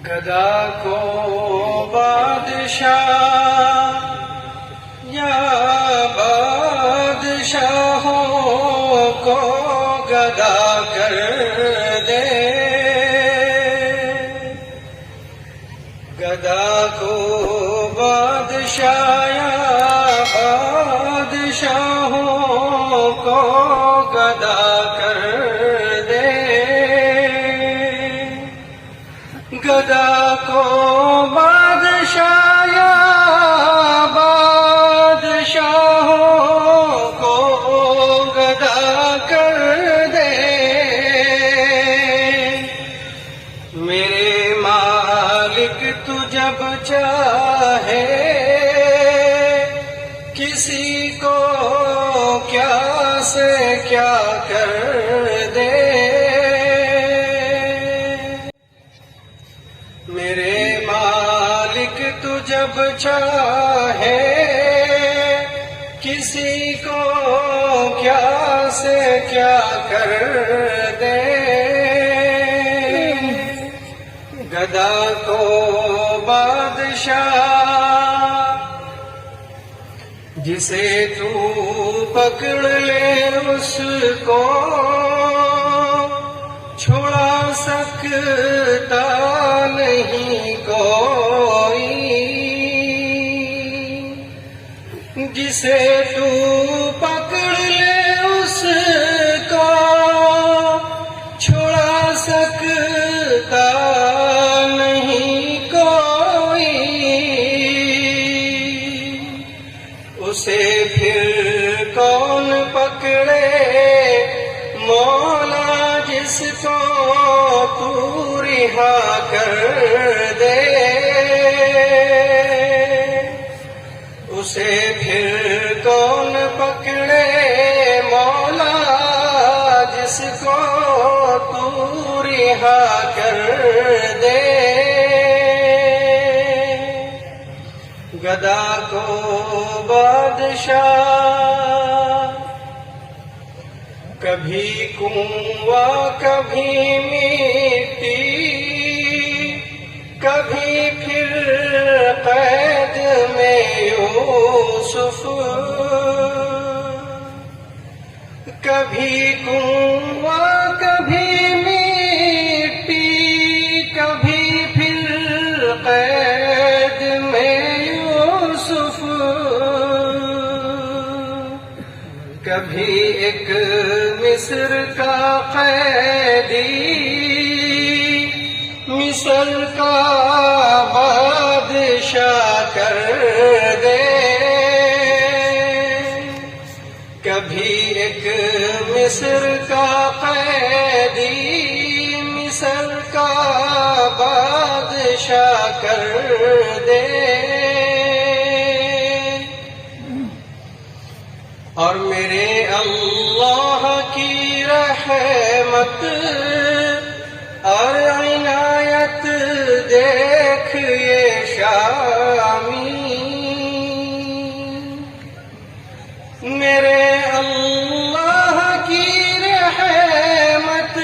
گدا کو بادشاہ یا بادشاہوں کو گدا کر دے، گدا کو بادشاہ یا بادشاہوں کو گدا کر دے، گدا کو بادشاہ یا بادشاہوں کو گدا کر دے، میرے مالک تو جب چاہے کسی کو کیا سے کیا کر دے، میرے مالک تو جب چاہے کسی کو کیا سے کیا کر دے، گدا کو بادشاہ جسے تو پکڑ لے اس کو چھوڑا سکتا نہیں کوئی، جسے تو پکڑ لے اس کو چھوڑا سکتا نہیں کوئی، اسے پھر کون پکڑے مولا جس کو تو رہا کر دے، اسے پھر کون پکڑے مولا جس کو تو رہا کر دے، گدا کو بادشاہ کبھی کنواں کبھی مٹی، کبھی پھر قید میں یوسف، کبھی کنواں کبھی مٹی، کبھی پھر قید میں یوسف، کبھی ایک مصر کا قیدی مصر کا بادشاہ کر دے، کبھی ایک مصر کا قیدی مصر کا بادشاہ کر دے، اور میرے اللہ کی رحمت اور عنایت دیکھ یہ شامی، میرے اللہ کی رحمت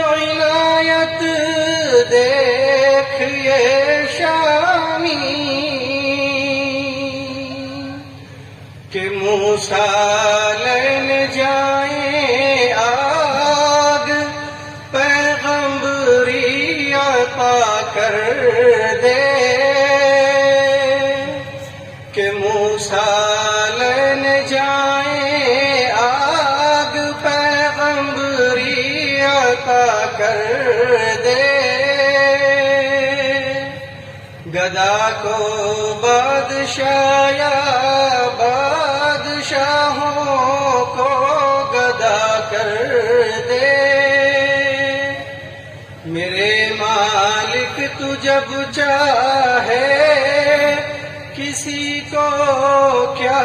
عنایت دیکھ یہ شامی، کہ موسیٰ لین جائیں آگ پیغمبری عطا کر دے، کہ موسیٰ لین جائیں آگ پیغمبری عطا کر دے، گدا کو بادشاہ یا بادشاہوں کو گدا کر دے، میرے مالک تو جب چاہے کسی کو کیا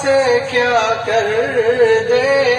سے کیا کر دے۔